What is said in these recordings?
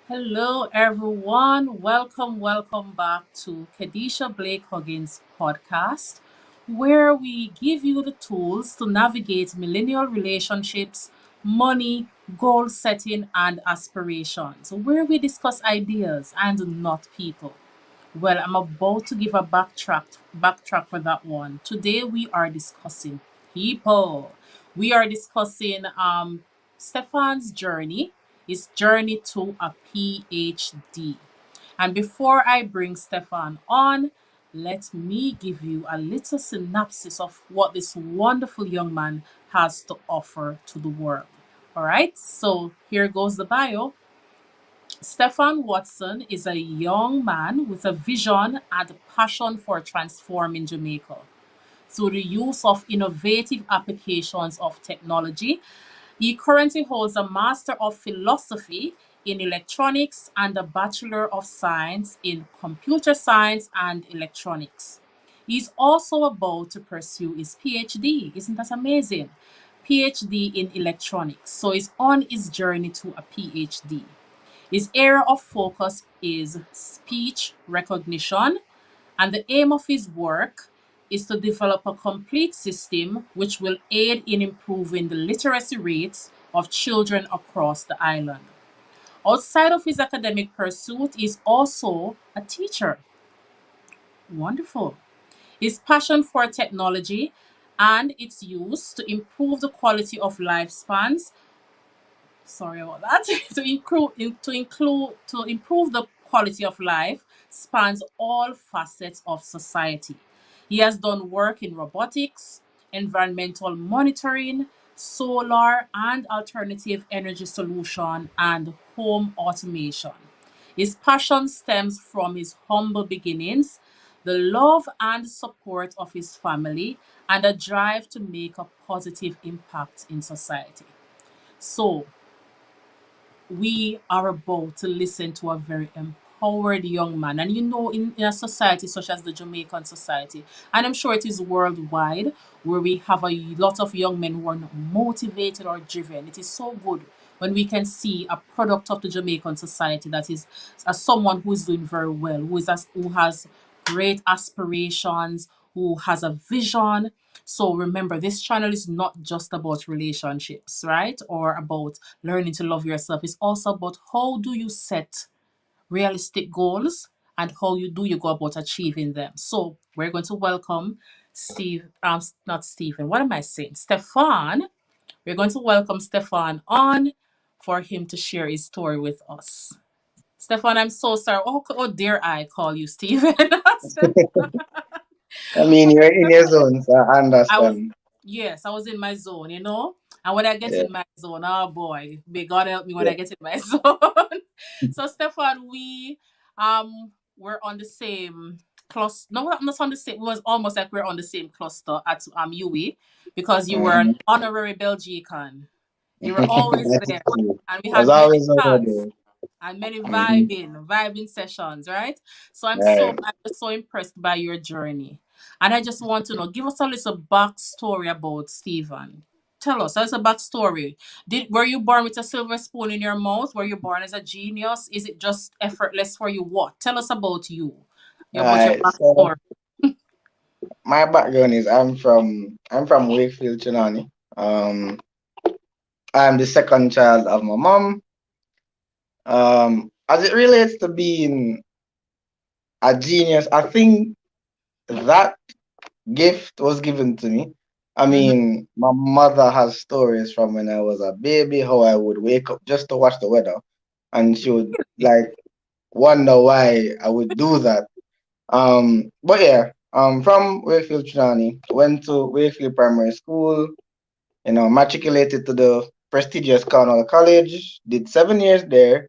Hello, everyone. Welcome back to Kadisha Blake-Huggins podcast, where we give you the tools to navigate millennial relationships, money, goal setting, and aspirations, where we discuss ideas and not people. Well, I'm about to give a backtrack for that one. Today we are discussing people. We are discussing Stefan's journey, his journey to a PhD. And before I bring Stefan on, let me give you a little synopsis of what this wonderful young man has to offer to the world. All right, so here goes the bio. Stefan Watson is a young man with a vision and a passion for transforming Jamaica through the use of innovative applications of technology. He currently holds a Master of Philosophy in Electronics and a Bachelor of Science in Computer Science and Electronics. He's also about to pursue his PhD. Isn't that amazing? PhD in Electronics. So he's on his journey to a PhD. His area of focus is speech recognition, and the aim of his work is to develop a complete system which will aid in improving the literacy rates of children across the island. Outside of his academic pursuit, he's also a teacher. Wonderful. His passion for technology and its use to improve the quality of lifespans, sorry about that, to improve the quality of life spans all facets of society. He has done work in robotics, environmental monitoring, solar and alternative energy solution, and home automation. His passion stems from his humble beginnings, the love and support of his family, and a drive to make a positive impact in society. So, we are about to listen to a very empowered young man. And in a society such as the Jamaican society, and I'm sure it is worldwide, where we have a lot of young men who are not motivated or driven, it is so good when we can see a product of the Jamaican society that is someone who is doing very well, who has great aspirations, who has a vision. So remember, this channel is not just about relationships, right? Or about learning to love yourself. It's also about how do you set realistic goals and how you go about achieving them. So we're going to welcome not Stephen. What am I saying? Stefan. We're going to welcome Stefan on for him to share his story with us. Stefan, I'm so sorry. Oh dare I call you Stephen? I mean, you're in your zone, so I I was, understand. yes, I was in my zone, you know? And when I get Yeah, in my zone, oh boy, may God help me when yeah. I get in my zone. So, Stefan, were on the same cluster. No, not on the same. It was almost like we're on the same cluster at UWE because you were an Mhm. honorary Belgican. You were always That is there, true. and we I was had many always over chats there. and many Hmm. vibing sessions, right? So Right. I'm just so impressed by your journey. And I just want to know, give us a little backstory about Stephen. Tell us a backstory. Were you born with a silver spoon in your mouth? Were you born as a genius? Is it just effortless for you? What? Tell us about you. All About your right. So backstory. my background is I'm from Wakefield, Chinani. Um, I'm the second child of my mom. As it relates to being a genius, I think that gift was given to me. I Mm-hmm. mean, my mother has stories from when I was a baby, how I would wake up just to watch the weather, and she would like wonder why I would do that. But yeah, from Wakefield Trani, went to Wakefield Primary School, matriculated to the prestigious Cornell College, did 7 years there,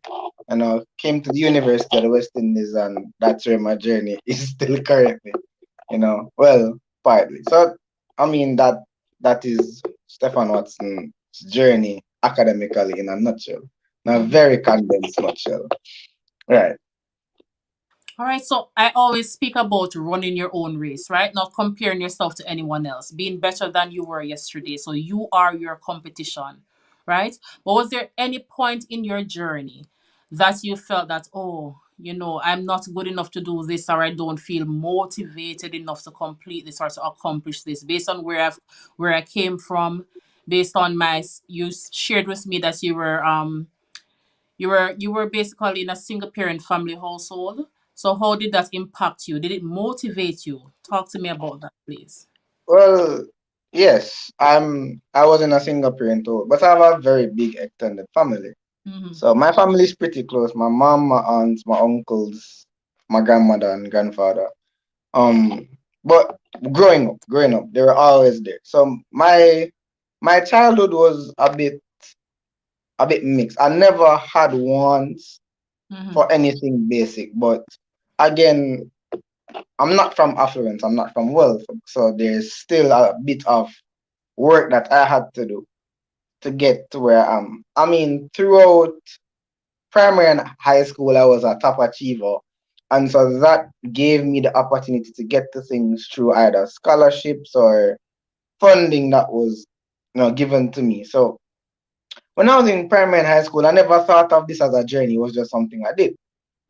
and came to the University of the West Indies, and that's where my journey is still currently, well, partly. So, I mean, that is Stefan Watson's journey academically in a nutshell, in a Mm-hmm. very condensed nutshell. Right. All right, so I always speak about running your own race, right? Not comparing yourself to anyone else, being better than you were yesterday. So you are your competition, right? But was there any point in your journey that you felt that, oh, I'm not good enough to do this, or I don't feel motivated enough to complete this or to accomplish this, based on where I came from, based on you shared with me that you were basically in a single parent family household. So how did that impact you? Did it motivate you? Talk to me about that, please. Well, yes, I was in a single parent too, but I have a very big extended family. Mm-hmm. So my family is pretty close. My mom, my aunts, my uncles, my grandmother and grandfather. Um, but growing up, they were always there. So my childhood was a bit mixed. I never had wants Mm-hmm. for anything basic, but again, I'm not from affluence. I'm not from wealth, so there's still a bit of work that I had to do to get to where I am. I mean, throughout primary and high school, I was a top achiever. And so that gave me the opportunity to get to things through either scholarships or funding that was, given to me. So when I was in primary and high school, I never thought of this as a journey. It was just something I did.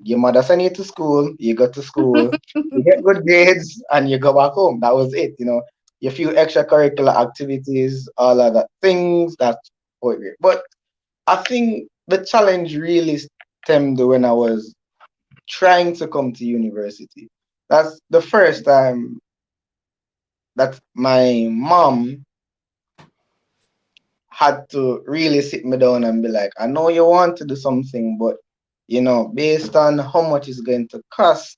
Your mother send you to school, you go to school, you get good grades, and you go back home. That was it. A few extracurricular activities, all of that things that were great. But I think the challenge really stemmed when I was trying to come to university. That's the first time that my mom had to really sit me down and be like, I know you want to do something, but based on how much it's going to cost,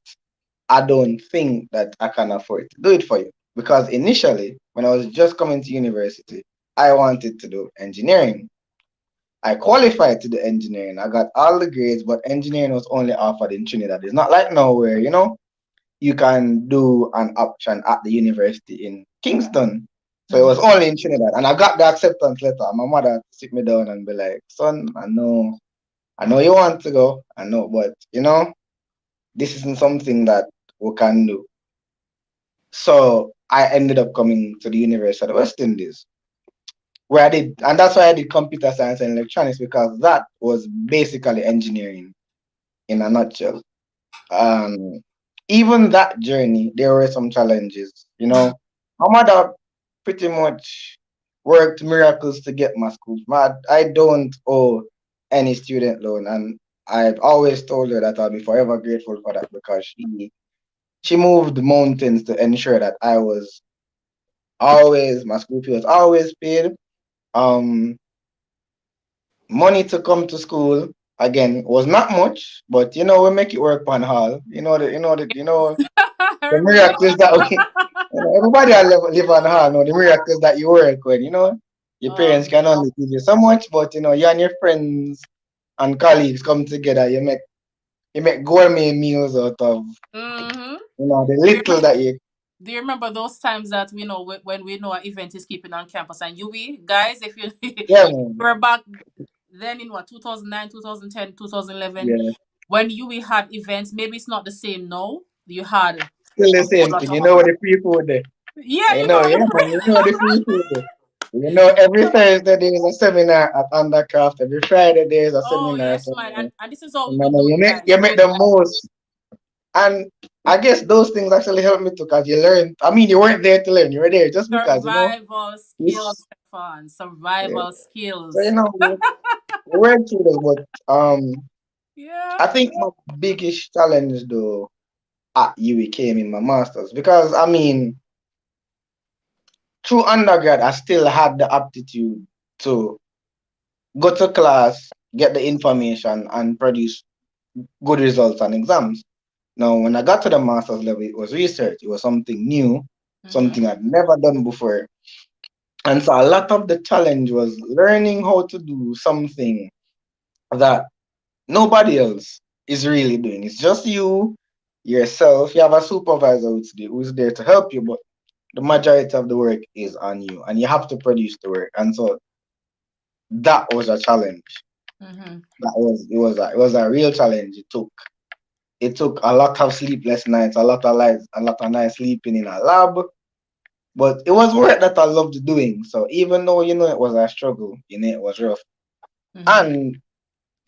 I don't think that I can afford to do it for you. Because initially, when I was just coming to university, I wanted to do engineering. I qualified to do engineering. I got all the grades, but engineering was only offered in Trinidad. It's not like now where, you can do an option at the university in Kingston. So it was Mm-hmm. only in Trinidad. And I got the acceptance letter. My mother sit me down and be like, son, I know you want to go. I know, but this isn't something that we can do. So I ended up coming to the University of the West Indies, where I did, and that's why I did computer science and electronics, because that was basically engineering in a nutshell. Um, Even that journey, there were some challenges. My mother pretty much worked miracles to get my school. I don't owe any student loan, and I've always told her that I'll be forever grateful for that, because she moved mountains to ensure that my school fee was always paid. Um, Money to come to school again was not much, but we make it work on hall. I The remember. miracles that everybody I live on hall know the miracles that you work with. Your parents Oh, can only give you so much, but you and your friends and colleagues come together. You make gourmet meals out of mm-hmm. the little that you. Do you remember those times that we know when we know an event is keeping on campus, and guys, if you Yeah, man. were back then in what, 2009, 2010, 2011, Yeah, when UWE had events, maybe it's not the same now. You had a still the whole same lot thing. of The free food there. yeah, you know. Yeah, man. The free food there. Every Thursday there is a seminar at Undercraft. Every Friday there is a Oh seminar yes, man, somewhere. and this is how we And would do you it, make you guys. make the most. And I guess those things actually helped me too, because you learn. I mean, you weren't there to learn. You were there just because, Survival skills, it's, Stefan. yeah. Survival So, skills. we went through this, but Yeah. I think my biggest challenge though at UWE came in my masters, because I mean, through undergrad, I still had the aptitude to go to class, get the information, and produce good results on exams. Now, when I got to the master's level, it was research. It was something new, Mm-hmm. something I'd never done before. And so a lot of the challenge was learning how to do something that nobody else is really doing. It's just yourself. You have a supervisor who's there to help you, but the majority of the work is on you, and you have to produce the work. And so that was a challenge. Mm-hmm. It was a real challenge. It took a lot of sleepless nights, a lot of nights sleeping in a lab, but it was work that I loved doing. So even though it was a struggle, it was rough. Mm-hmm. And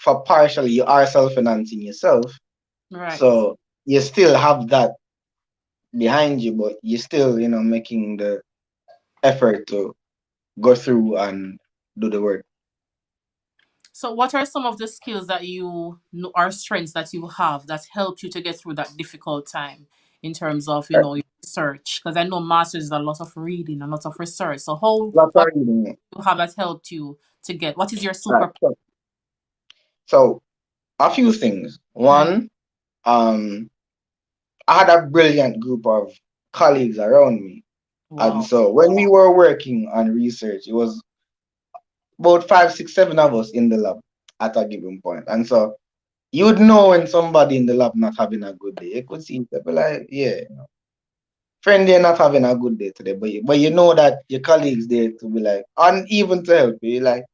for partially you are self-financing yourself. Right. So you still have that behind you, but you still, making the effort to go through and do the work. So, what are some of the skills that you know, or strengths that you have that helped you to get through that difficult time in terms of, your research? Because I know masters is a lot of reading, a lot of research. So, Lot of what reading. do you have that helped you to get? What is your Right. super? So a few things. Mm, One, um, I had a brilliant group of colleagues around me. And wow. so when we were working on research, it was about five, six, seven of us in the lab at a given point. And so you would know when somebody in the lab not having a good day. You could see it, be like, yeah, friend, they're not having a good day today. But you know that your colleagues there to be like, and even to help you, like,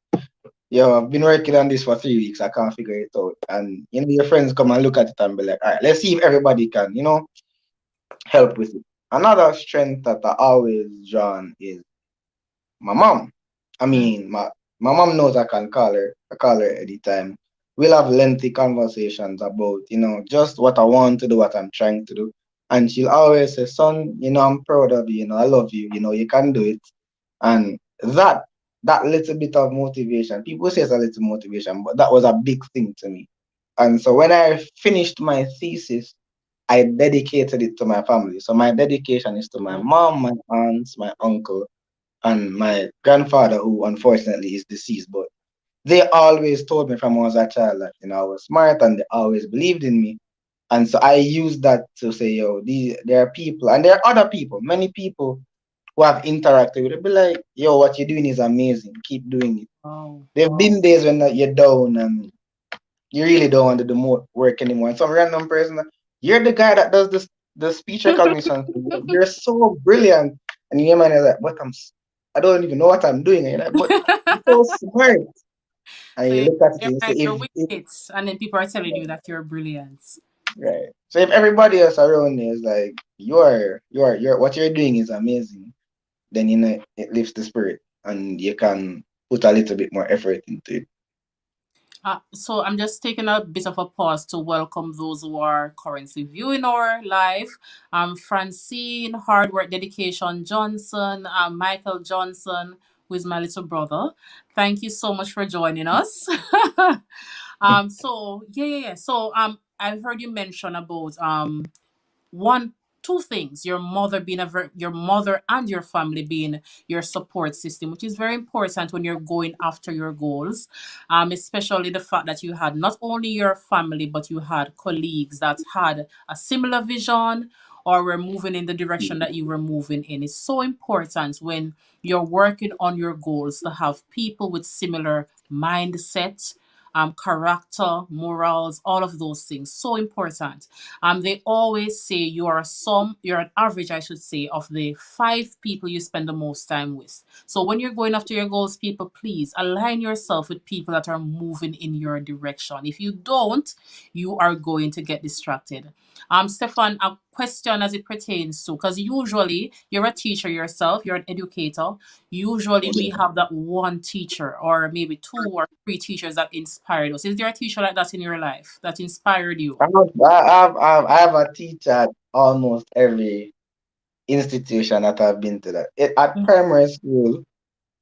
yo, I've been working on this for 3 weeks. I can't figure it out. And your friends come and look at it and be like, all right, let's see if everybody can, help with it. Another strength that I always drawn is my mom. I Mm, mean, my mom knows I can call her. I call her anytime. We'll have lengthy conversations about, just what I want to do, what I'm trying to do. And she'll always say, son, I'm proud of you, I love you, you can do it. And that little bit of motivation, people say it's a little motivation, but that was a big thing to me. And so when I finished my thesis, I dedicated it to my family. So my dedication is to my mm. mom, my aunts, my uncle, and my grandfather, who unfortunately is deceased. But they always told me from when I was a child that I was smart, and they always believed in me. And so I use that to say, yo, there are people, and there are other people, many people who have interacted with it. Be like, yo, what you're doing is amazing. Keep doing it. Wow. There've been days when you're down and you really don't want to do more work anymore. And some random person, you're the guy that does this the speech recognition. You're so brilliant. And your man is like, but I don't even know what I'm doing. And you're like, but you're so smart. And So you look at it you're and you say, like you're with it, and then people are telling you that you're brilliant. right. So if everybody else around you is like, you're what you're doing is amazing, then it lifts the spirit and you can put a little bit more effort into it. So I'm just taking a bit of a pause to welcome those who are currently viewing our live. Francine, Hard Work Dedication Johnson, Michael Johnson, who is my little brother. Thank you so much for joining us. So yeah. So I've heard you mention about one two things, your mother being your mother and your family being your support system, which is very important when you're going after your goals, especially the fact that you had not only your family but you had colleagues that had a similar vision or were moving in the direction that you were moving in. It's so important when you're working on your goals to have people with similar mindset, character, morals, all of those things. So important. They always say you're an average, I should say, of the five people you spend the most time with. So when you're going after your goals, people, please align yourself with people that are moving in your direction. If you don't, you are going to get distracted. Stefan, a question as it pertains to, because usually you're a teacher yourself, you're an educator. Usually we have that one teacher or maybe two or three teachers that inspired us. Is there a teacher like that in your life that inspired you? I have a teacher at almost every institution that I've been to. At primary school,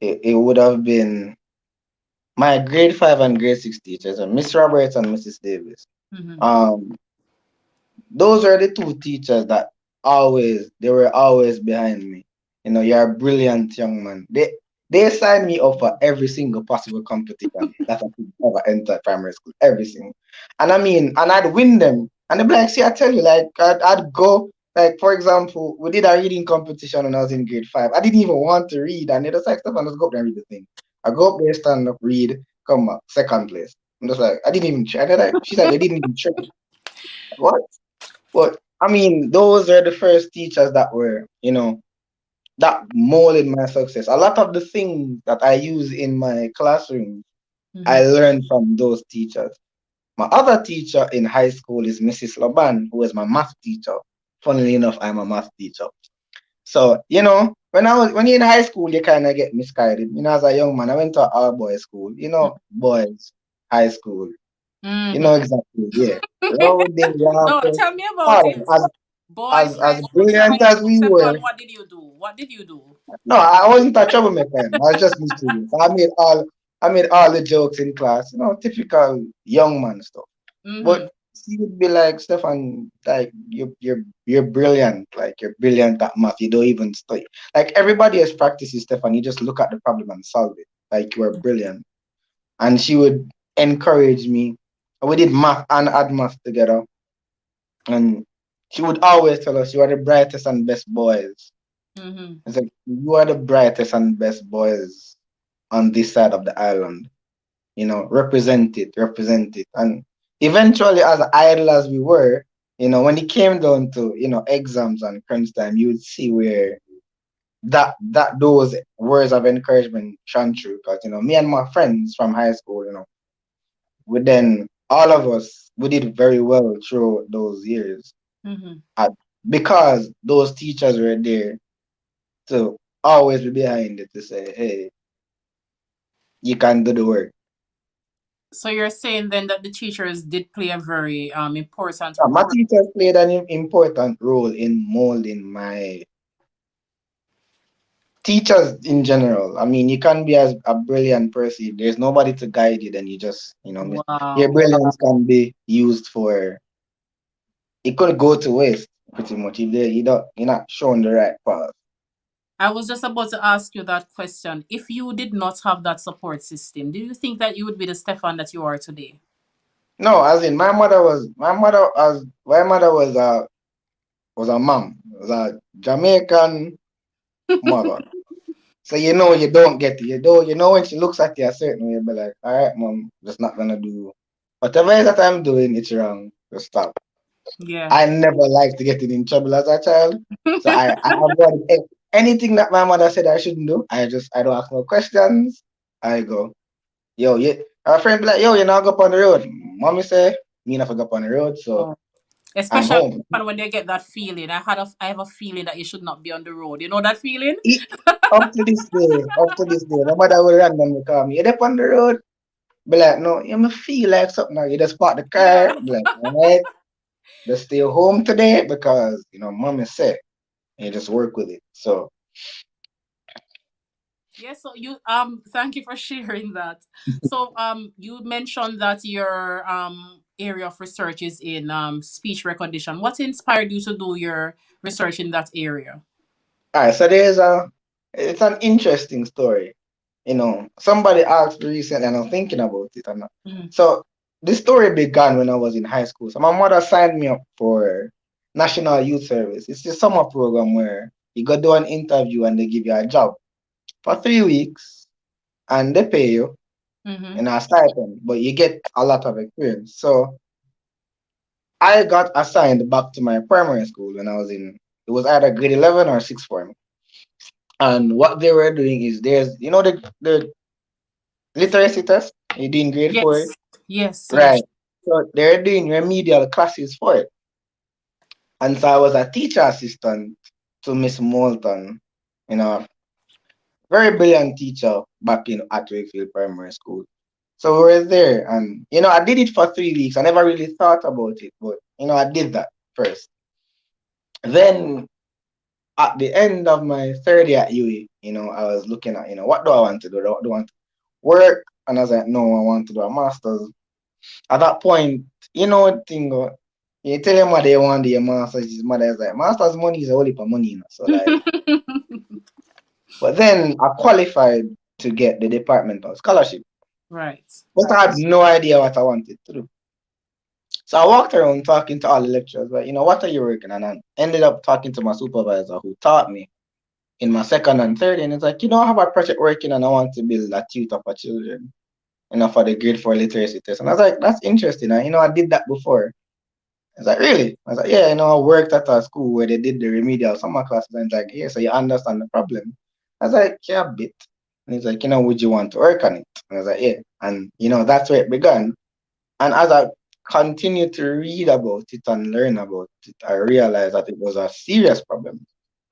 it would have been my grade 5 and grade 6 teachers, Miss Roberts and Mrs. Davis. Mm-hmm. Um, those are the two teachers that they were always behind me. You're a brilliant young man. They signed me up for every single possible competition that I could ever enter primary school, every single. And I mean, and I'd win them. And they'd be like, see, I tell you, like, I'd go, like, for example, we did a reading competition when I was in grade 5. I didn't even want to read. And they're just like, Stefan, let's go up there and read the thing. I go up there, stand up, read, come back, second place. I'm just like, I didn't even try. And they're like, she's like, you didn't even try. What? But I mean, those are the first teachers that that molded my success. A lot of the things that I use in my classroom, I Mm-hmm. learned from those teachers. My other teacher in high school is Mrs. Laban, who was my math teacher. Funnily enough, I'm a math teacher. So, when you're in high school, you kind of get misguided. As a young man, I went to all boys school, boys, high school. You know Mm-hmm. exactly, yeah. Louding, No, laughing. tell me about All it. as Boys, as high school brilliant trouble. as we Stefan, were. what did you do? What did you do? No, I wasn't a troublemaker. I was just mischievous. I made all the jokes in class, typical young man stuff. But Mm-hmm. she would be like, Stefan, like you're brilliant. Like you're brilliant at math. You don't even study. Like everybody else practices, Stefan. You just look at the problem and solve it. Like you are brilliant. And she would encourage me. We did math and add math together. And she would always tell us, you are the brightest and best boys. Mm-hmm. It's like, you are the brightest and best boys on this side of the island. Represent it, represent it. And eventually, as idle as we were, when it came down to, exams and crunch time, you would see where that those words of encouragement shone through. Because, me and my friends from high school, we then, all of us, we did very well through those years. Mm-hmm. Uh, because those teachers were there to always be behind it to say, hey, you can do the work. So you're saying then that the teachers did play a very important My role. teachers played an important role in molding my teachers in general. I mean, you can be as a brilliant person. There's nobody to guide you, then you just, your Wow. brilliance can be used for, it could go to waste pretty much if you're not shown the right path. I was just about to ask you that question. If you did not have that support system, do you think that you would be the Stefan that you are today? No, as in my mother was a mom, was a Jamaican mother. So you don't get it. You know when she looks at you a certain way, you'll be like, all right, mom, just not gonna do whatever it is that I'm doing, it's wrong. Just stop. Yeah. I never liked to get in trouble as a child. So I avoid anything that my mother said I shouldn't do. I don't ask no questions. I go, yo, yeah. Our friend be like, yo, you not go up on the road. Mommy say, me not go up on the road, so Oh. I'm Especially home. when they get that feeling. I have a feeling that you should not be on the road. You know that feeling? E- up to this day, my mother will randomly call me. You up on the road? Be like, no, you may feel like something now. You just park the Yeah. car. Be like, all right, just stay home today because mom is sick. And you just work with it. So Yeah, so you thank you for sharing that. So you mentioned that your area of research is in speech recognition. What inspired you to do your research in that area? all right, so it's an interesting story. Somebody asked me recently, and I'm thinking about it. And Mhm. so this story began when I was in high school. So my mother signed me up for National Youth Service. It's a summer program where you go do an interview and they give you a job for 3 weeks and they pay you Mm-hmm. in a stipend, but you get a lot of experience. So I got assigned back to my primary school when I was it was either grade 11 or sixth form. And what they were doing is the literacy test you do in grade 4, Yes. Yes, right? yes. So they're doing remedial classes for it. And so I was a teacher assistant to Miss Moulton, you know, very brilliant teacher back in at Wakefield Primary School. So we were there, and I did it for 3 weeks. I never really thought about it, but I did that first. Then at the end of my third year at UE, I was looking at, what do I want to do? What do I want to work? And I was like, no, I want to do a master's. At that point, thing, you tell your mother you want to do your master's, his mother is like, master's money is a whole heap of money, So like, but then I qualified to get the departmental scholarship, Right. but I had no idea what I wanted to do. So I walked around talking to all the lecturers, like, what are you working on? And I ended up talking to my supervisor who taught me in my second and third. And it's like, I have a project working and I want to build a tutor for children, for the grade 4 literacy test. And I was like, that's interesting. And, I did that before. I was like, really? I was like, yeah, I worked at a school where they did the remedial summer classes. And it's like, yeah, so you understand the problem. I was like, yeah, a bit. And he's like, would you want to work on it? And I was like, yeah. And, that's where it began. And as I continued to read about it and learn about it, I realized that it was a serious problem.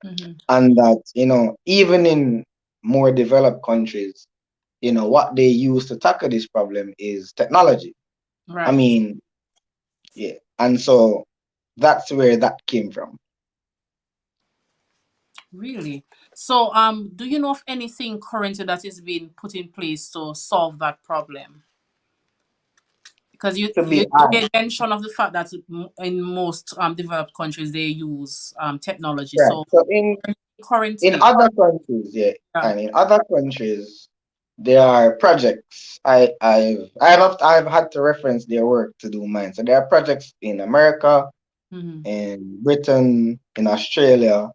Mm-hmm. And that, even in more developed countries, what they use to tackle this problem is technology. I Right. mean, yeah. And so that's where that came from. Really. So, do you know of anything currently that is being put in place to solve that problem? Because To be you honest, made mention of the fact that in most developed countries they use technology. right. So So in currently, other countries, yeah, yeah. and in other countries, there are projects. I've had to reference their work to do mine. So there are projects in America, Hmm. in Britain, in Australia,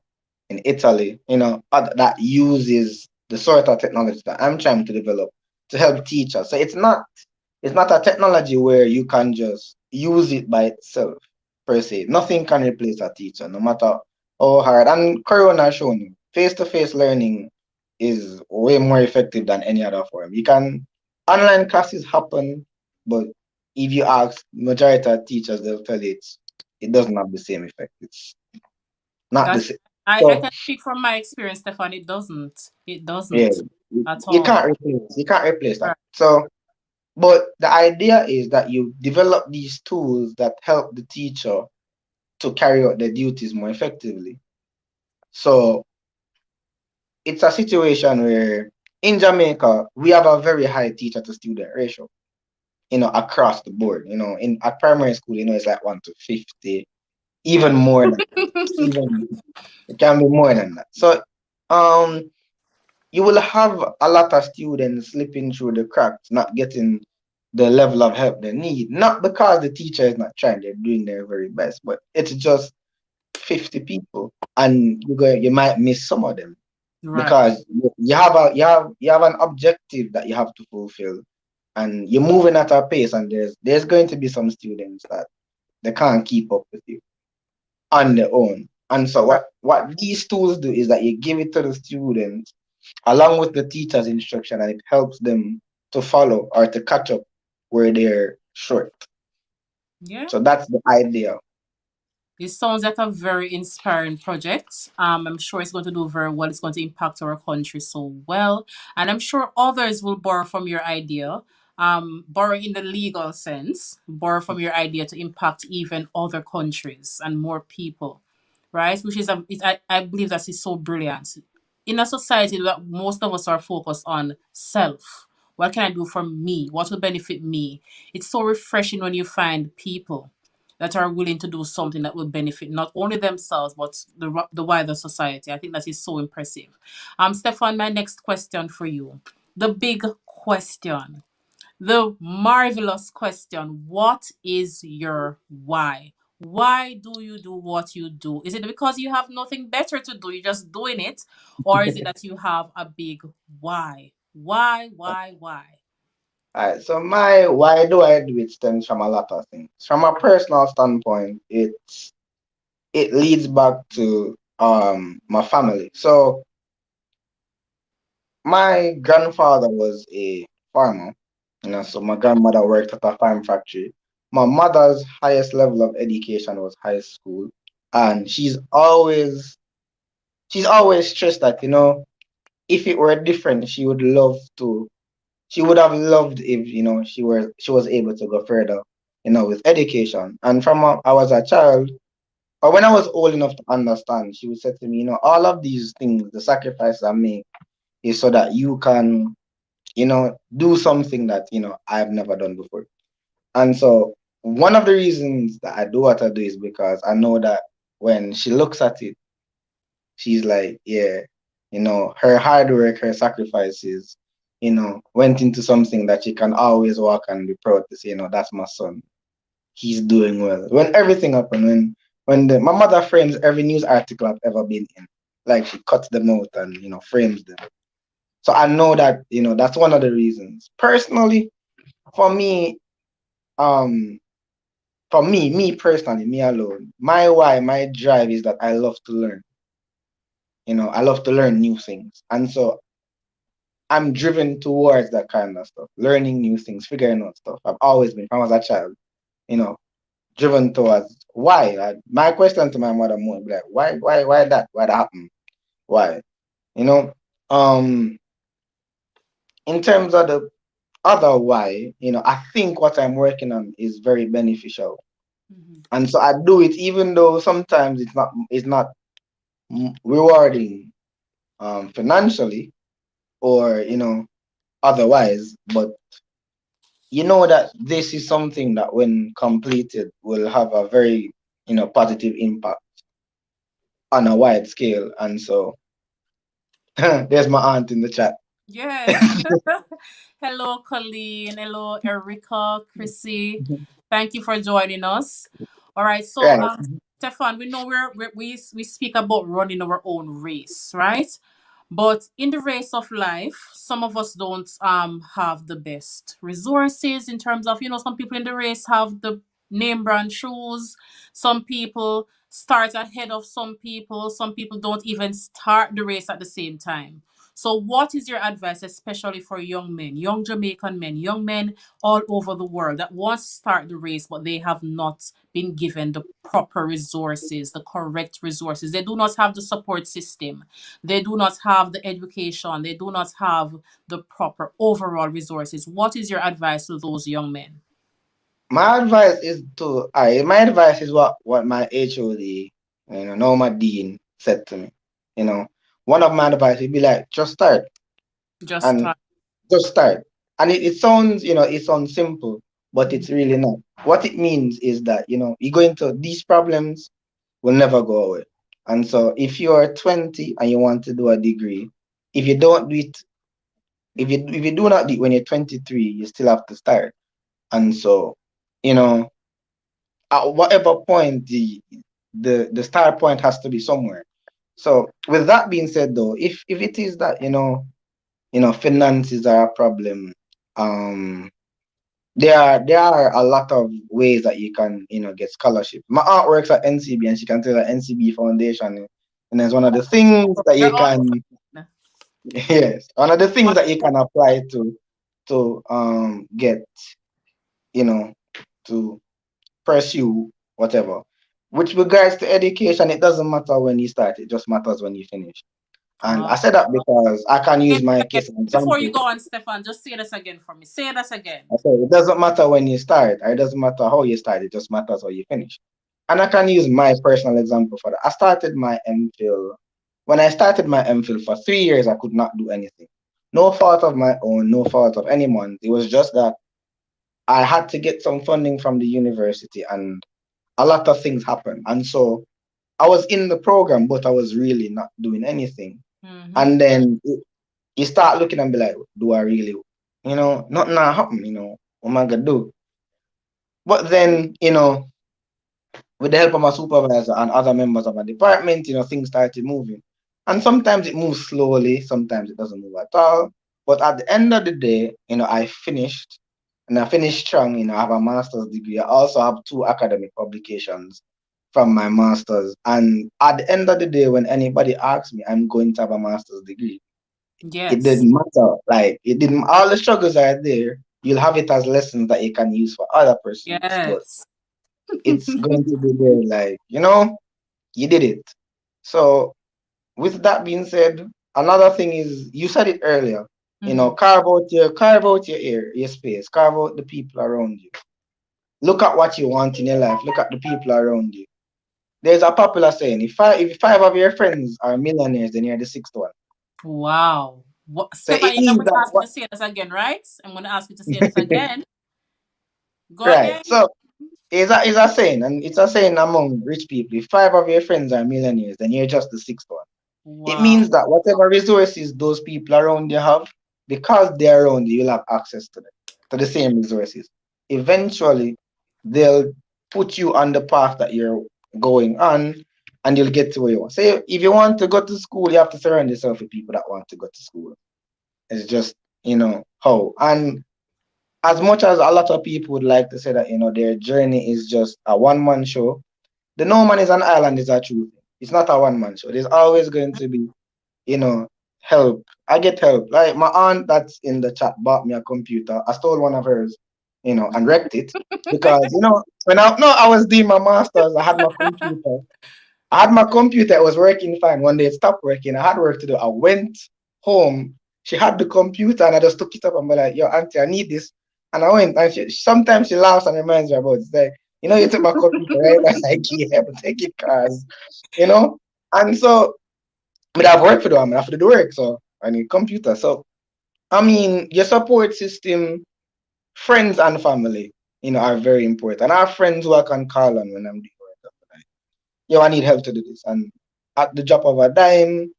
in Italy, that uses the sort of technology that I'm trying to develop to help teachers. So it's not a technology where you can just use it by itself per se. Nothing can replace a teacher, no matter how hard. And Corona has shown you, face-to-face learning is way more effective than any other form. You can online classes happen, but if you ask majority of teachers, they'll tell you it doesn't have the same effect. It's not the That same. I So can speak from my experience, Stefan. It doesn't. It yeah, doesn't you, at you all. can't replace that. Right. So, but the idea is that you develop these tools that help the teacher to carry out their duties more effectively. So it's a situation where in Jamaica we have a very high teacher to student ratio, across the board. In at primary school, it's like 1 to 50, even Yeah. more than that. Even it can be more than that. So um you will have a lot of students slipping through the cracks, not getting the level of help they need. Not because the teacher is not trying, they're doing their very best, but it's just 50 people. And you might miss some of them Right. because you have an objective that you have to fulfill. And you're moving at a pace, and there's going to be some students that they can't keep up with you on their own. And so Right. what these tools do is that you give it to the students along with the teacher's instruction, and it helps them to follow or to catch up where they're short. Yeah. So that's the idea. It sounds like a very inspiring project. I'm sure it's going to do very well. It's going to impact our country so well. And I'm sure others will borrow from your idea, borrow in the legal sense, borrow from your idea to impact even other countries and more people, right? Which is, I believe that is so brilliant. In a society that most of us are focused on self, what can I do for me? What will benefit me? It's so refreshing when you find people that are willing to do something that will benefit not only themselves but the wider society. I think that is so impressive. Stefan, my next question for you, the big question, the marvelous question: what is your why? Why do you do what you do? Is it because you have nothing better to do, you're just doing it, or is it that you have a big why? Why? All right. So my why do I do it stems from a lot of things. From a personal standpoint, it leads back to my family. So my grandfather was a farmer. So my grandmother worked at a farm factory. My mother's highest level of education was high school, and she's always stressed that if it were different, she would have loved if she was able to go further, with education. And I was a child, or when I was old enough to understand, she would say to me, all of these things, the sacrifices I make, is so that you can, do something that I've never done before. And so one of the reasons that I do what I do is because I know that when she looks at it, she's like, yeah, her hard work, her sacrifices, went into something that she can always walk and be proud to say, that's my son. He's doing well. When everything happened, my mother frames every news article I've ever been in. Like she cuts them out and, frames them. So I know that, that's one of the reasons. Personally, for me, um, me personally, me alone, my why, my drive is that I love to learn. I love to learn new things. And so I'm driven towards that kind of stuff, learning new things, figuring out stuff. I've always been, from as a child, you know, driven towards why. My question to my mother would be like, why that? Why that happened? Why? You know, um, in terms of the otherwise, I think what I'm working on is very beneficial. Mhm. And so I do it even though sometimes it's not rewarding financially or otherwise, but you know that this is something that when completed will have a very positive impact on a wide scale. And so there's my aunt in the chat. Yes. Hello, Colleen. Hello, Erica, Chrissy. Thank you for joining us. All right. So, Right. Stefan, we know we speak about running our own race, right? But in the race of life, some of us don't have the best resources in terms of, some people in the race have the name brand shoes. Some people start ahead of some people. Some people don't even start the race at the same time. So, what is your advice, especially for young men, young Jamaican men, young men all over the world that want to start the race, but they have not been given the proper resources, the correct resources? They do not have the support system, they do not have the education, they do not have the proper overall resources. What is your advice to those young men? My advice is what my HOD, now my dean said to me. You know, one of my advice would be like, just start Just and start. just start. And it sounds simple, but Mhm. it's really not. What it means is that, you're going to, these problems will never go away. And so if you're 20 and you want to do a degree, if you don't do it, if you do not do it when you're 23, you still have to start. And so, you know, at whatever point the start point has to be somewhere. So with that being said though, if it is that, finances are a problem, um there are a lot of ways that you can, get scholarship. My aunt works at NCB and she can tell the NCB Foundation, and it's one of the things that You're you on can point. yes, one of the things that you can apply to get, you know, to pursue whatever. With regards to education, it doesn't matter when you start, it just matters when you finish. And I Ah. said that because I can Say use this my again. case as an Before you example. go on, Stefan, just say this again for me. Say this again. I said it doesn't matter when you start, or it doesn't matter how you start, it just matters how you finish. And I can use my personal example for that. I started my MPhil. When I started my MPhil for 3 years, I could not do anything. No fault of my own, no fault of anyone. It was just that I had to get some funding from the university and a lot of things happened. And so I was in the program, but I was really not doing anything. Mm-hmm. And then you start looking and be like, do I really, nothing not happen, what am I gonna do? But then, with the help of my supervisor and other members of my department, things started moving. And sometimes it moves slowly, sometimes it doesn't move at all. But at the end of the day, I finished and I finished strong. I have a master's degree. I also have two academic publications from my master's. And at the end of the day, when anybody asks me, I'm going to have a master's degree. It Yes. didn't matter. Like, it didn't, all the struggles are there. You'll have it as lessons that you can use for other pursuits. But Yes. it's going to be there, like, you did it. So, with that being said, another thing is you said it earlier. Mm-hmm. Carve out your space, carve out the people around you. Look at what you want in your life. Look at the people around you. There's a popular saying: if five of your friends are millionaires, then you're the sixth one. Wow. What, So Stefan, it you're means going to that ask me to say this again, right? I'm going to ask you to say this again. Go right. again. So it's a saying, and it's a saying among rich people. If five of your friends are millionaires, then you're just the sixth one. It Wow. means that whatever resources those people around you have, because they're around you, you'll have access to them, to the same resources. Eventually, they'll put you on the path that you're going on, and you'll get to where you want. Say, if you want to go to school, you have to surround yourself with people that want to go to school. It's just, how. And as much as a lot of people would like to say that, their journey is just a one-man show, the No Man is an Island is a truth. It's not a one-man show. There's always going to be, you know, help. I get help. Like my aunt that's in the chat bought me a computer. I stole one of hers, and wrecked it because when I was doing my masters, I had my computer. I had my computer. It was working fine. One day it stopped working. I had work to do. I went home she had the computer and I just took it up and be like, yo, auntie, I need this. And I went and sometimes she laughs and reminds me about it. It's like, you took my computer, right? I'm like, yeah, but take it, cause, you know. And so, but I've worked for them, I have to do the work, so I need computer. So, I mean, your support system, friends and family, are very important. I have friends who I can call on when I'm doing work. Like, yo, I need help to do this. And at the drop of a dime,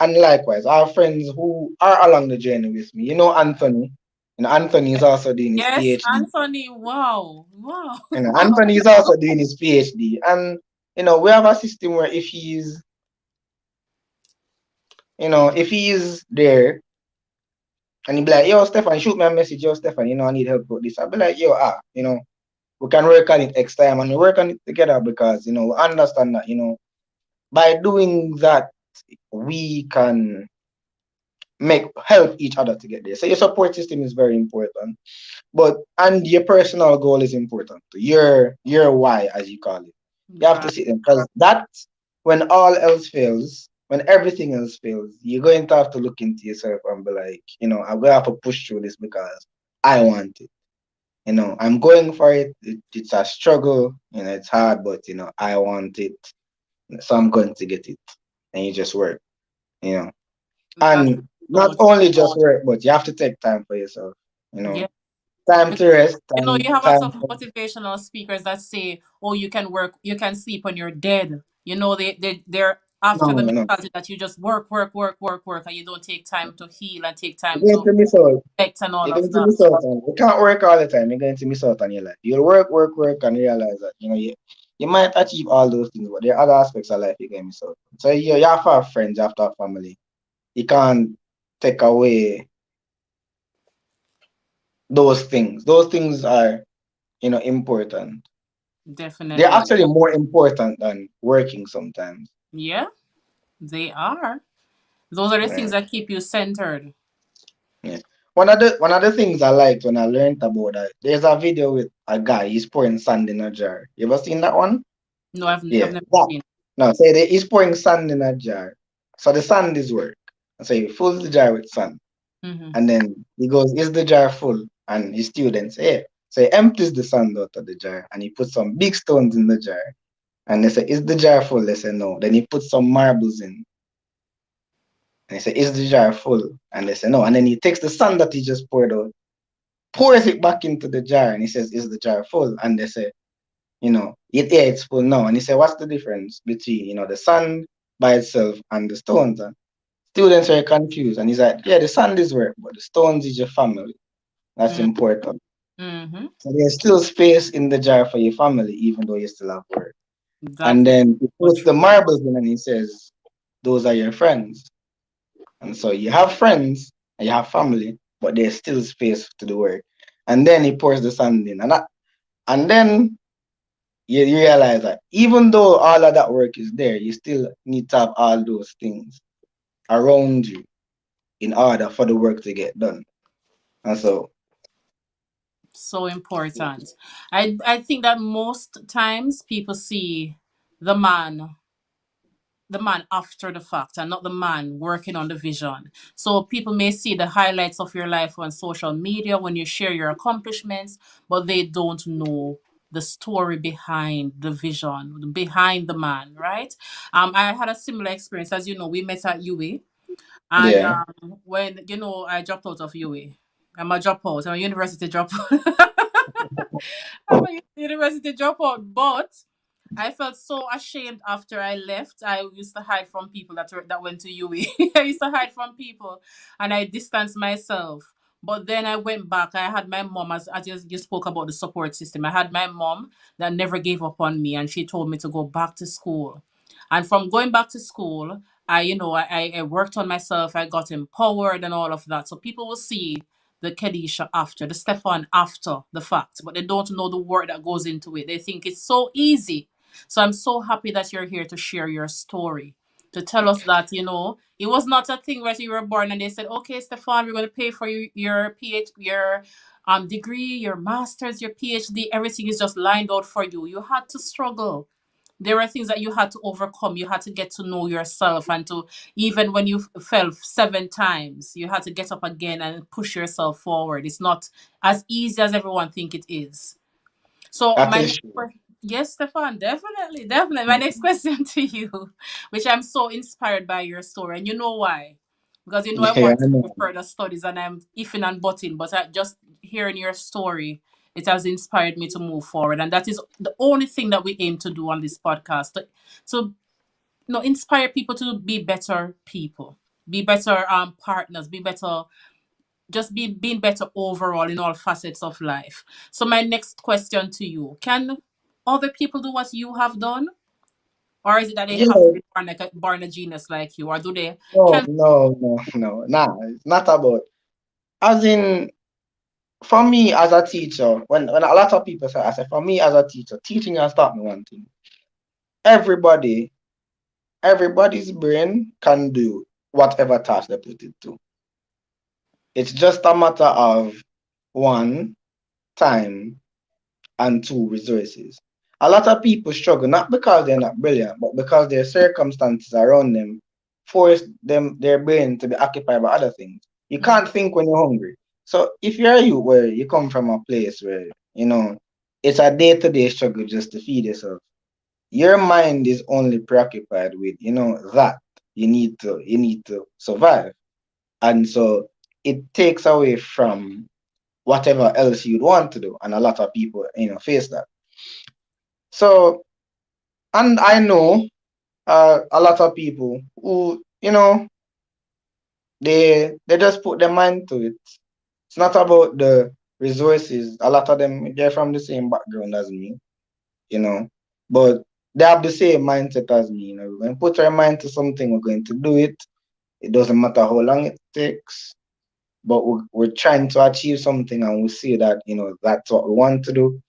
and likewise, I have friends who are along the journey with me. Anthony. Anthony is also doing his Yes, PhD. Anthony. Wow. Wow. Anthony is also doing his PhD. And, we have a system where if he is there and he be like, yo, Stefan, shoot me a message, yo, Stefan, I need help with this. I'll be like, yo, we can work on it next time and we work on it together because, we understand that, by doing that, we can help each other to get there. So your support system is very important. And your personal goal is important too. Your why, as you call it. You have to Right. see them because that when all else fails, when everything else fails, you're going to have to look into yourself and be like, I'm gonna have to push through this because I want it. I'm going for it. It's a struggle, it's hard, but I want it. So I'm going to get it. And you just work, you know. That's And so not only just work, but you have to take time for yourself, yeah. time Because to rest you and have lots time of motivational speakers that say, "Oh, you can work, you can sleep when you're dead." They're no, after the no, no. mentality that you just work, work, work, work, work, and you don't take time to heal and take time You're going to to miss out. reflect and all You're of going to that. miss out on. You can't work all the time. You're going to miss out on your life. You'll work, work, work, and realize that you might achieve all those things, but there are other aspects of life you're going to miss out. So you have to have friends, you have to have family. You can't take away those things. Those things are important. They're Definitely. actually more important than working sometimes. Yeah, they are. Those are the things Yeah. that keep you centered. Yeah. One of the things I liked when I learned about that, there's a video with a guy, he's pouring sand in a jar. You ever seen that one? No, I've Yeah. never That. seen. No, say he's pouring sand in a jar. So the sand is work. So he fills the jar with sand. Mm-hmm. And then he goes, is the jar full? And his students, yeah. So he empties the sand out of the jar and he puts some big stones in the jar. And they say, is the jar full? They say no. Then he puts some marbles in. And he said, is the jar full? And they say no. And then he takes the sand that he just poured out, pours it back into the jar, and he says, is the jar full? And they say, yeah, it's full now. And he said, what's the difference between, the sand by itself and the stones? And students are confused. And he's like, yeah, the sand is work, but the stones is your family. That's important. Mm-hmm. So there's still space in the jar for your family, even though you still have work. That And is then he so puts true. the marbles in and he says, those are your friends. And so you have friends and you have family, but there's still space to the work. And then he pours the sand in. And then you realize that even though all of that work is there, you still need to have all those things around you in order for the work to get done. And so, So important. I think that most times people see the man the man after the fact and not the man working on the vision. So people may see the highlights of your life on social media when you share your accomplishments, but they don't know the story behind the vision, behind the man, right? I had a similar experience. As you know, we met at UA. And yeah, when, I dropped out of UA. I'm a dropout. I'm a university dropout. I'm a university dropout, but I felt so ashamed after I left. I used to hide from people that went to UWE. I used to hide from people, and I distanced myself. But then I went back. I had my mom, as you spoke about the support system. I had my mom that never gave up on me, and she told me to go back to school. And from going back to school, I worked on myself. I got empowered and all of that. So people will see the Kedisha after, the Stefan after the fact, but they don't know the work that goes into it. They think it's so easy. So I'm so happy that you're here to share your story, to tell us that, it was not a thing where you were born and they said, okay, Stefan, we're going to pay for your your degree, your master's, your PhD, everything is just lined out for you. You had to struggle. there were things that you had to overcome. You had to get to know yourself, and to, even when you fell 7 times, you had to get up again and push yourself forward. It's not as easy as everyone think it is. So That my is next true. yes, Stefan, definitely, definitely. My next question to you, which I'm so inspired by your story, and you know why? Because you know I Yeah, want I to know. do further studies, and I'm ifing and butting, but just hearing your story, it has inspired me to move forward, and that is the only thing that we aim to do on this podcast, to inspire people to be better people, be better partners, be better, just be being better overall in all facets of life. So my next question to you: can other people do what you have done, or is it that they have to Yeah, be born a genius like you, or do they no, can? no, no, no. Nah, it's not about. As in, for me as a teacher, when a lot of people say, I say, for me as a teacher, teaching has taught me one thing. Everybody, everybody's brain can do whatever task they put it to. It's just a matter of one, time, and two, resources. A lot of people struggle not because they're not brilliant, but because their circumstances around them force them their brain to be occupied by other things. You Mhm. can't think when you're hungry. So if you're you where you come from a place where, it's a day-to-day struggle just to feed yourself, your mind is only preoccupied with, that you need to survive. And so it takes away from whatever else you'd want to do. And a lot of people, face that. So, and I know a lot of people who, they just put their mind to it. It's not about the resources. A lot of them, they're from the same background as me, you know, but they have the same mindset as me. We're going to put our mind to something, we're going to do it. It doesn't matter how long it takes, but we're trying to achieve something, and we see that, that's what we want to do.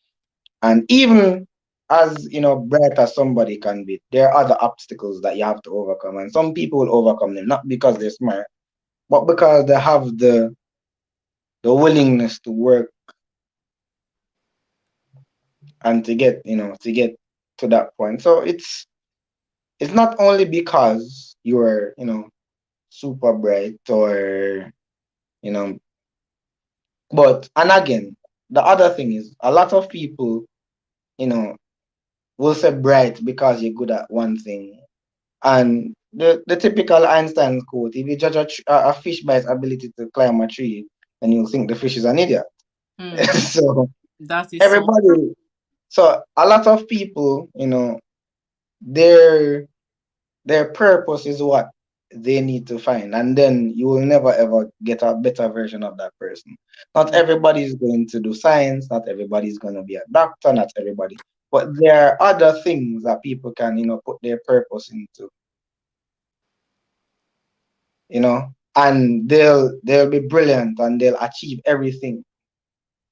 And even as bright as somebody can be, there are other obstacles that you have to overcome. And some people will overcome them not because they're smart, but because they have the willingness to work and to get to that point. So it's not only because you're, super bright or you know, but and again, the other thing is a lot of people, you know, will say bright because you're good at one thing. And the typical Einstein quote, if you judge a fish by its ability to climb a tree, then you'll think the fish is an idiot. Hmm. So That is so true. everybody, so a lot of people, their their purpose is what they need to find. And then you will never ever get a better version of that person. Not Yeah. everybody is going to do science, not everybody is going to be a doctor, not everybody. But there are other things that people can, put their purpose into, and they'll be brilliant and they'll achieve everything.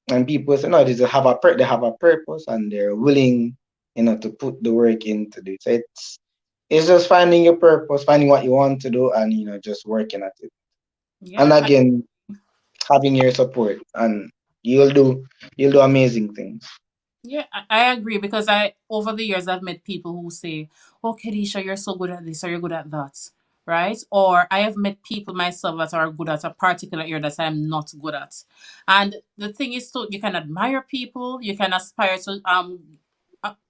And people say, no, they have a purpose and they're willing, to put the work into it. So it's just finding your purpose, finding what you want to do, and just working at it. And Yeah. again, having your support, and you'll do you'll do amazing things. Yeah, I agree, because I over the years I've met people who say, "Oh, Kedisha, you're so good at this or you're good at that," right? Or I have met people myself that are good at a particular area that I'm not good at. And the thing is, too, you can admire people, you can aspire to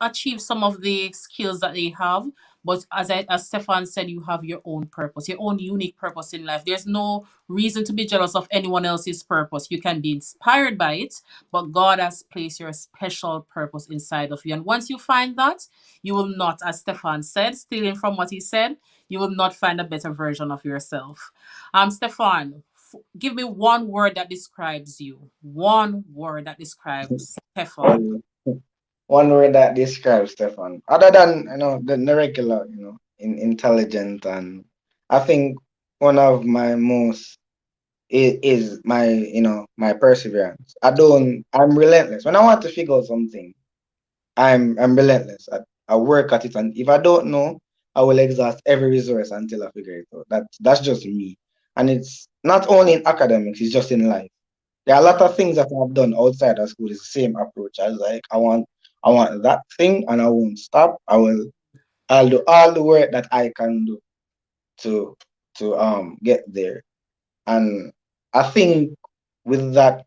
achieve some of the skills that they have, but as Stefan said, you have your own purpose, your own unique purpose in life. There's no reason to be jealous of anyone else's purpose. You can be inspired by it, but God has placed your special purpose inside of you. And once you find that, you will not, as Stefan said, stealing from what he said, you will not find a better version of yourself. Stefan, give me one word that describes you. One word that describes Stefan. Well, one word that describes Stefan, other than the regular, intelligent, and I think one of my most is my my perseverance. I'm relentless. When I want to figure out something, I'm relentless. I work at it, and if I don't know, I will exhaust every resource until I figure it out. That's just me. And it's not only in academics, it's just in life. There are a lot of things that I've done outside of school is the same approach as like I want that thing, and I won't stop. I'll do all the work that I can do to get there. And I think with that,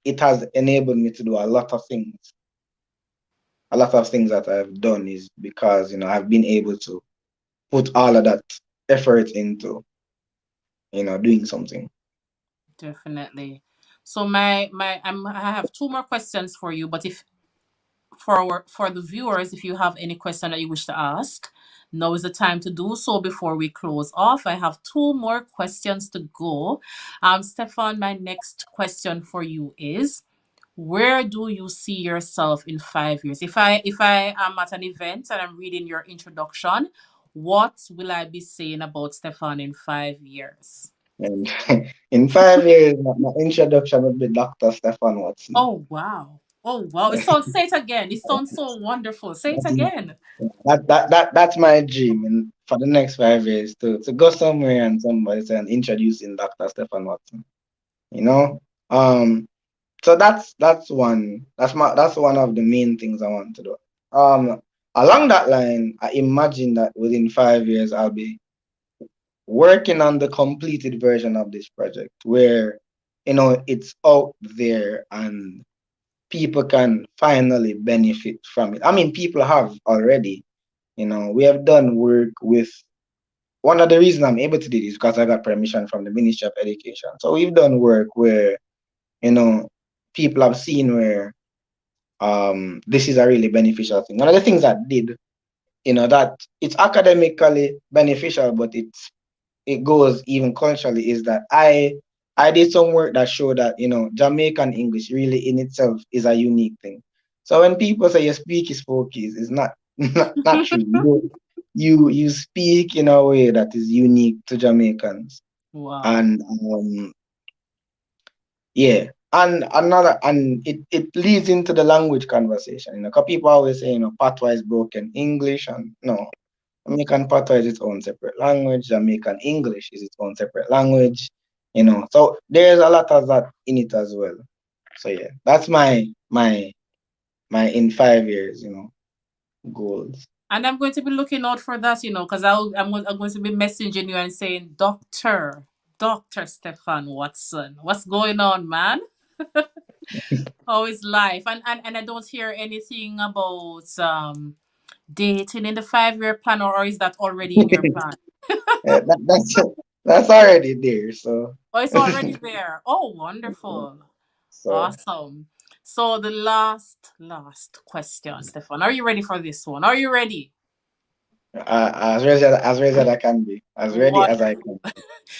it has enabled me to do a lot of things. A lot of things that I've done is because I've been able to put all of that effort into doing something. Definitely. So I have two more questions for you, but if for the viewers, if you have any question that you wish to ask, now is the time to do so before we close off. I have two more questions to go. Stefan, my next question for you is, where do you see yourself in 5 years? If I am at an event and I'm reading your introduction, what will I be saying about Stefan in 5 years? And in 5 years, my introduction would be Dr. Stefan Watson. Oh wow. Oh wow. It sounds say it again. It sounds so wonderful. Say it again. That's my dream for the next 5 years to go somewhere and somebody say and introducing Dr. Stefan Watson. You know? So that's one of the main things I want to do. Along that line, I imagine that within 5 years I'll be working on the completed version of this project where it's out there and people can finally benefit from it. I mean, people have already. We have done work with one of the reasons I'm able to do this because I got permission from the Ministry of Education. So we've done work where, you know, people have seen where this is a really beneficial thing. One of the things I did, that it's academically beneficial, but it goes even culturally, is that I did some work that showed that Jamaican English really in itself is a unique thing. So when people say you speak is folkies, it's not not true. You speak in a way that is unique to Jamaicans, Wow. and yeah, and it leads into the language conversation. Because people always say patois is broken English, and no, Jamaican patois is its own separate language. Jamaican English is its own separate language. So there's a lot of that in it as well. So yeah, that's my in 5 years, goals. And I'm going to be looking out for that, because I'm going to be messaging you and saying, Dr. Stefan Watson, what's going on, man? How is life? And I don't hear anything about dating in the 5 year plan, or is that already in your plan? Yeah, that's already there. So Oh, it's already there. Oh, wonderful. so Awesome. So the last question, Stefan. Are you ready for this one? Are you ready? as ready as I can be, as ready as I Wonderful. can.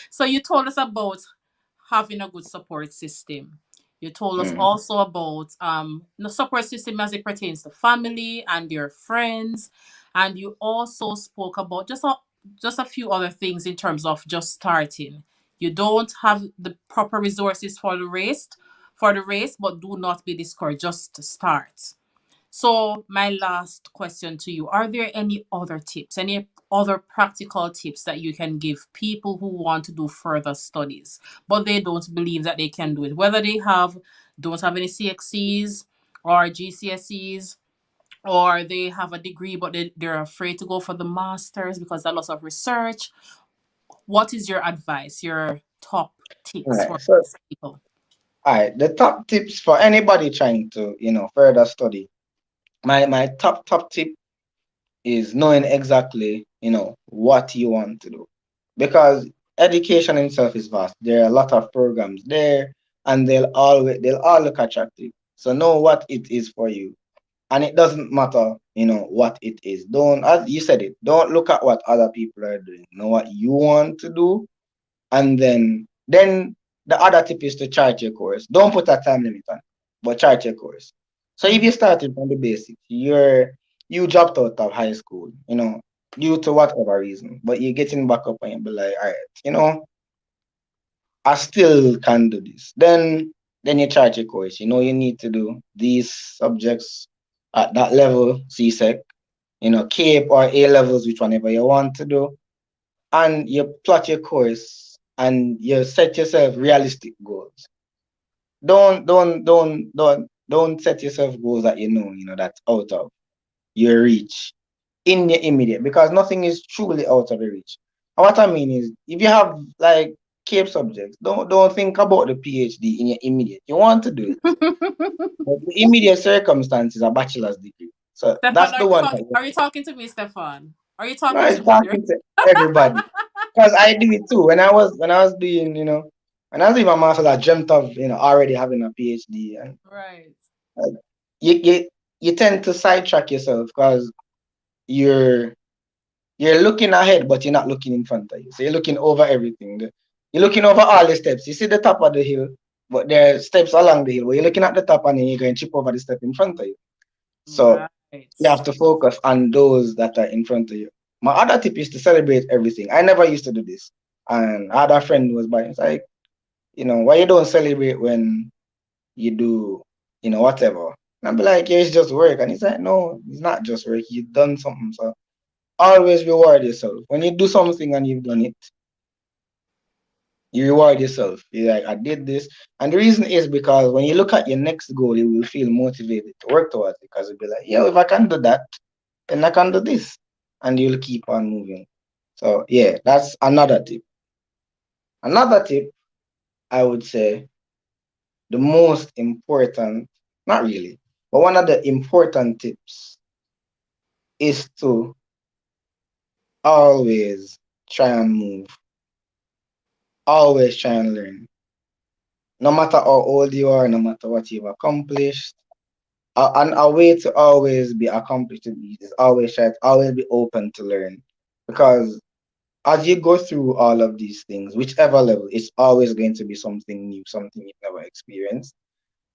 So you told us about having a good support system. You told us Mm. also about the support system as it pertains to family and your friends, and you also spoke about just a few other things in terms of just starting. You don't have the proper resources for the race, but do not be discouraged. Just to start. So, my last question to you, are there any other tips, any other practical tips that you can give people who want to do further studies, but they don't believe that they can do it? Whether they don't have any CXCs or GCSEs, or they have a degree but they're afraid to go for the masters because there's lots of research. What is your advice, your top All tips right. for So these people? all right, the top tips for anybody trying to further study. My top tip is knowing exactly what you want to do, because education itself is vast. There are a lot of programs there, and they'll all look attractive. So know what it is for you, and it doesn't matter what it is. Don't, as you said it, don't look at what other people are doing. Know what you want to do, and then the other tip is to chart your course. Don't put a time limit on it, but chart your course. So if Mhm. you started from the basics, you dropped out of high school, due to whatever reason, but you're getting back up and you be like, all right, I still can do this. Then you chart your course. You need to do these subjects at that level, CSEC, CAPE or A levels, which whenever you want to do, and you plot your course and you set yourself realistic goals. Don't don't set yourself goals that that's out of your reach in your immediate, because nothing is truly out of your reach. And what I mean is, if you have like CAPE subjects, don't think about the PhD in your immediate. You want to do it, but the immediate circumstance is a bachelor's degree. So Stefan, that's the one that are you talking to me, Stefan? Are you no, talking to it's me here? talking to everybody. Because I do it too. When I was doing, when I was doing my master's, I dreamt of, already having a PhD. And Right. uh, you tend to sidetrack yourself because you're you're looking ahead, but you're not looking in front of you. So you're looking over everything. You're looking over all the steps. You see the top of the hill, but there are steps along the hill where you're looking at the top and then you're going to trip over the step in front of you. So Right. you have to focus on those that are in front of you. My other tip is to celebrate everything. I never used to do this. And I had a friend who was by. It's like, why you don't celebrate when you do, whatever. And I'd be like, yeah, it's just work. And he's like, no, it's not just work. You've done something. So always reward yourself. When you do something and you've done it, you reward yourself. You're like, I did this. And the reason is because when you look at your next goal, you will feel motivated to work towards it, because you'll be like, yeah, if I can do that, then I can do this. And you'll keep on moving. So yeah, that's another tip. Another tip, I would say, the most important, not really, but one of the important tips is to always try and move, always try and learn. No matter how old you are, no matter what you've accomplished, and a way to always be accomplished is always try to always be open to learn. Because as you go through all of these things, whichever level, it's always going to be something new, something you've never experienced.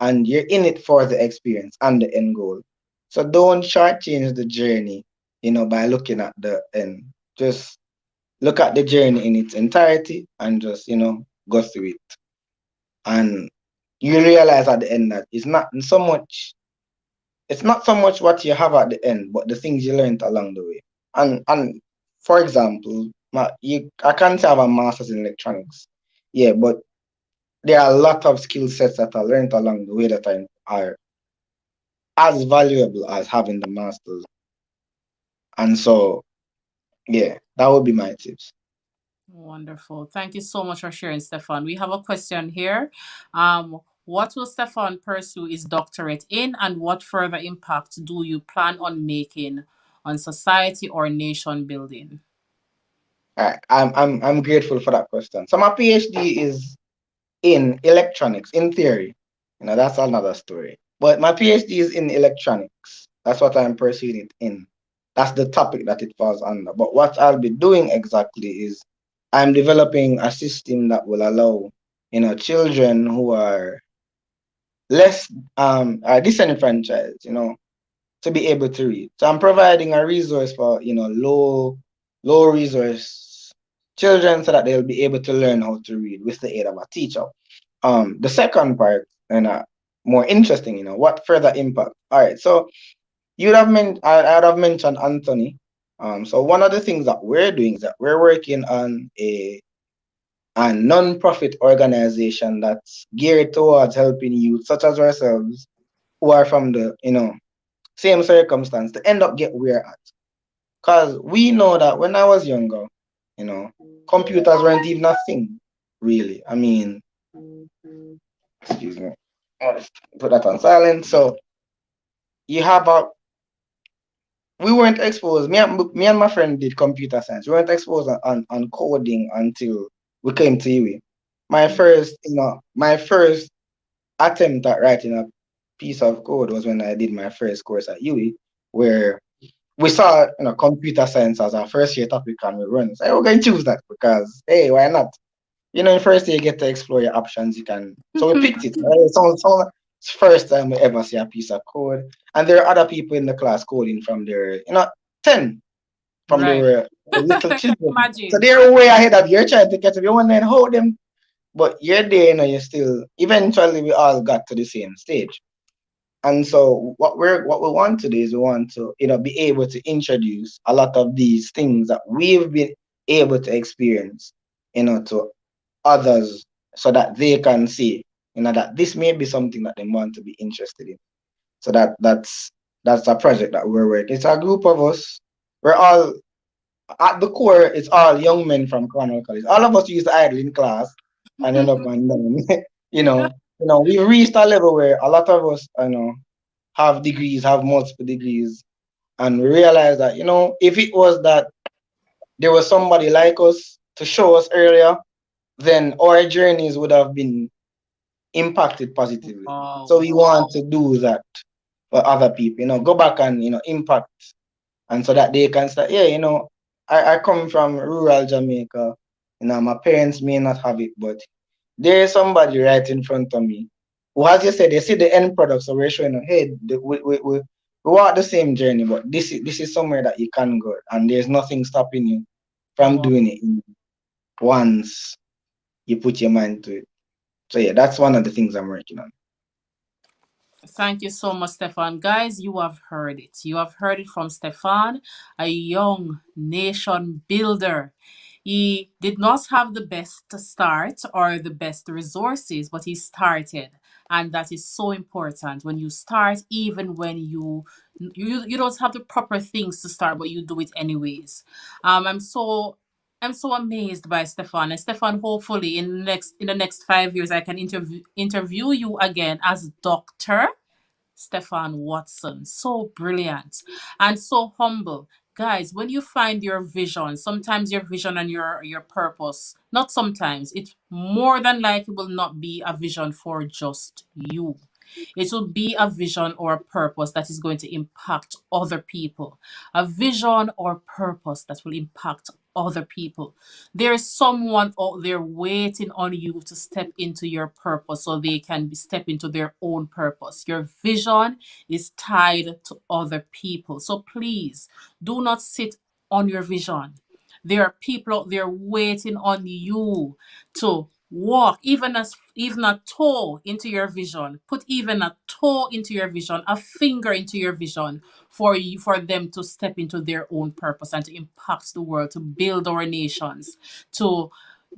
And you're in it for the experience and the end goal. So don't shortchange the journey, by looking at the end. Just look at the journey in its entirety and just, go through it. And you realize at the end that it's not so much what you have at the end, but the things you learned along the way. And for example, I can't say I have a master's in electronics. Yeah, but there are a lot of skill sets that I learned along the way that are as valuable as having the master's. And so, yeah, that would be my tips. Wonderful. Thank you so much for sharing, Stefan. We have a question here. What will Stefan pursue his doctorate in, and what further impact do you plan on making on society or nation building? I'm grateful for that question. So my PhD is in electronics, in theory. That's another story. But my PhD is in electronics. That's what I'm pursuing it in. That's the topic that it falls under. But what I'll be doing exactly is I'm developing a system that will allow, children who are less are disenfranchised, to be able to read. So I'm providing a resource for, low resource children so that they'll be able to learn how to read with the aid of a teacher. The second part, and more interesting, what further impact? All right, so I'd have mentioned Anthony. So one of the things that we're doing is that we're working on a non-profit organization that's geared towards helping youth such as ourselves who are from the same circumstance to end up get where we're at. Because we know that when I was younger, you know, computers weren't even a thing, really. I mean, excuse me. I'll just put that on silent. So you have a we weren't exposed. Me and my friend did computer science. We weren't exposed on coding until we came to UWI. My first attempt at writing a piece of code was when I did my first course at UWI, where we saw computer science as our first year topic and we run. So we're going to choose that because hey, why not? In first year you get to explore your options. You can. So we picked it. Right? So it's first time we ever see a piece of code, and there are other people in the class coding from their 10 from they Right. were little I can children. So imagine. they're way ahead of you. You're trying to catch up. You want to hold them, but you're there. You're still. Eventually, we all got to the same stage. And so what we want to do is we want to be able to introduce a lot of these things that we've been able to experience to others so that they can see. that this may be something that they want to be interested in. So that's a project that we're working. It's a group of us. We're all at the core. It's all young men from Cornell College. All of us used to idle in class and end up and then, we reached a level where a lot of us, have degrees, have multiple degrees, and we realized that, if it was that there was somebody like us to show us earlier, then our journeys would have been impacted positively. So Wow. we want to do that for other people, go back and, impact, and so that they can say, yeah, I come from rural Jamaica, my parents may not have it, but there's somebody right in front of me who, as you said, they see the end product, so we're showing them, hey, we walk the same journey, but this is somewhere that you can go, and there's nothing stopping you from Wow. doing it once you put your mind to it. So yeah, that's one of the things I'm working on. Thank you so much, Stefan. Guys, you have heard it. You have heard it from Stefan, a young nation builder. He did not have the best start or the best resources, but he started. And that is so important. When you start, even when you don't have the proper things to start, but you do it anyways. I'm so amazed by Stefan. And Stefan, hopefully in the next 5 years I can interview you again as doctor Stefan Watson. So brilliant and so humble. Guys, when you find your vision, sometimes your vision and your purpose, not sometimes, it more than likely will not be a vision for just you. It will be a vision or a purpose that is going to impact other people. A vision or purpose that will impact other people. There is someone out there waiting on you to step into your purpose so they can step into their own purpose. Your vision is tied to other people. So please do not sit on your vision. There are people out there waiting on you to walk, even a toe into your vision. Put even a toe into your vision, a finger into your vision for them to step into their own purpose and to impact the world, to build our nations, to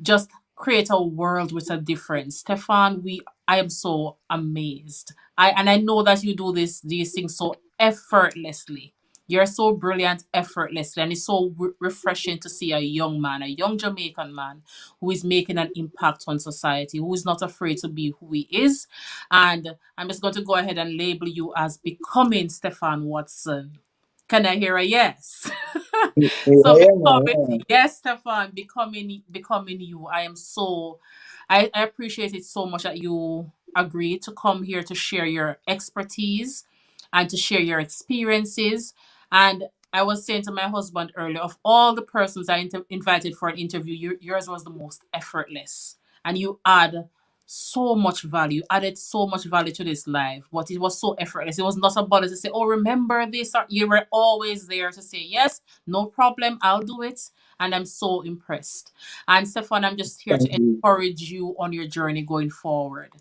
just create a world with a difference. Stefan, I am so amazed. I know that you do these things so effortlessly. You're so brilliant effortlessly, and it's so refreshing to see a young man, a young Jamaican man, who is making an impact on society, who is not afraid to be who he is. And I'm just going to go ahead and label you as becoming Stefan Watson. Can I hear a yes? Yeah, So yeah, becoming, man, yes, Stefan, becoming you. I appreciate it so much that you agreed to come here to share your expertise and to share your experiences. And I was saying to my husband earlier, of all the persons I invited for an interview, yours was the most effortless. And you add so much value, added so much value to this life, but it was so effortless. It was not about it to say, oh, remember this. Or you were always there to say, yes, no problem, I'll do it. And I'm so impressed. And Stefan, I'm just here thank to you. encourage you on your journey going forward.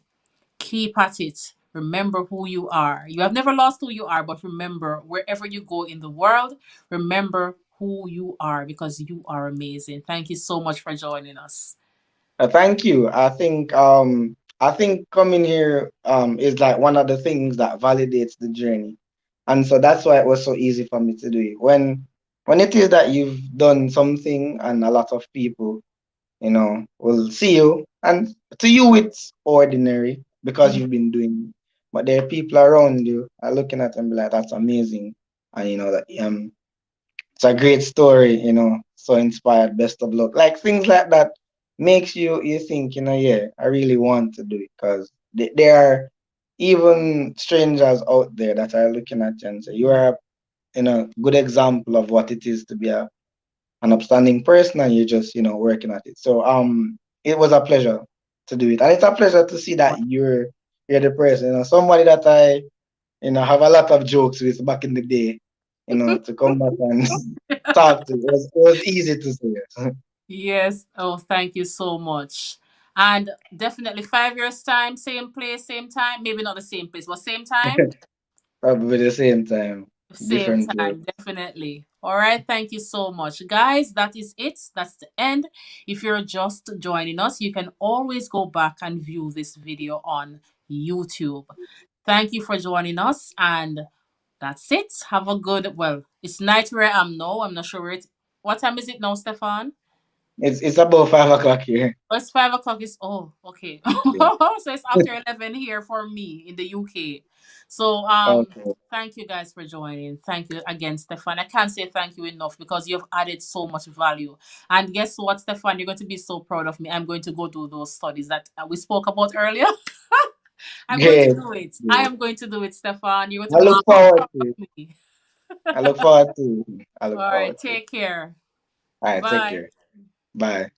Keep at it. Remember who you are. You have never lost who you are, but remember, wherever you go in the world, remember who you are because you are amazing. Thank you so much for joining us. Thank you. I think coming here is like one of the things that validates the journey, and so that's why it was so easy for me to do it. When it is that you've done something and a lot of people, will see you, and to you it's ordinary because Mhm. you've been doing it. But there are people around you are looking at and be like, that's amazing, and that it's a great story, so inspired, best of luck. Like things like that makes you think, yeah, I really want to do it because there are even strangers out there that are looking at you and say, you are a good example of what it is to be an upstanding person and you're just, working at it. So it was a pleasure to do it. And it's a pleasure to see that you're the person, somebody that I have a lot of jokes with back in the day, to come back and talk to. It was easy to say. Yes. Oh, thank you so much. And definitely 5 years time, same place, same time. Maybe not the same place, but same time. Probably the same time, Same different place. time, definitely. All right, thank you so much. Guys, that is it. That's the end. If you're just joining us, you can always go back and view this video on YouTube. Thank you for joining us, and that's it. Have a good, well, it's night where I am now. I'm not sure where it, what time is it now, Stefan? It's about 5 o'clock here. Oh, it's 5 o'clock. Is oh, okay. Yeah. So it's after 11 here for me in the UK. So Okay. thank you guys for joining. Thank you again, Stefan. I can't say thank you enough because you've added so much value. And guess what, Stefan? You're going to be so proud of me. I'm going to go do those studies that we spoke about earlier. I'm going to Great. do it. I Great. am going to do it, Stefan. You're going to I be look so forward proud to of it. me. I look forward to it. I look All right, forward to it. take care. All right, take Bye. care. Bye.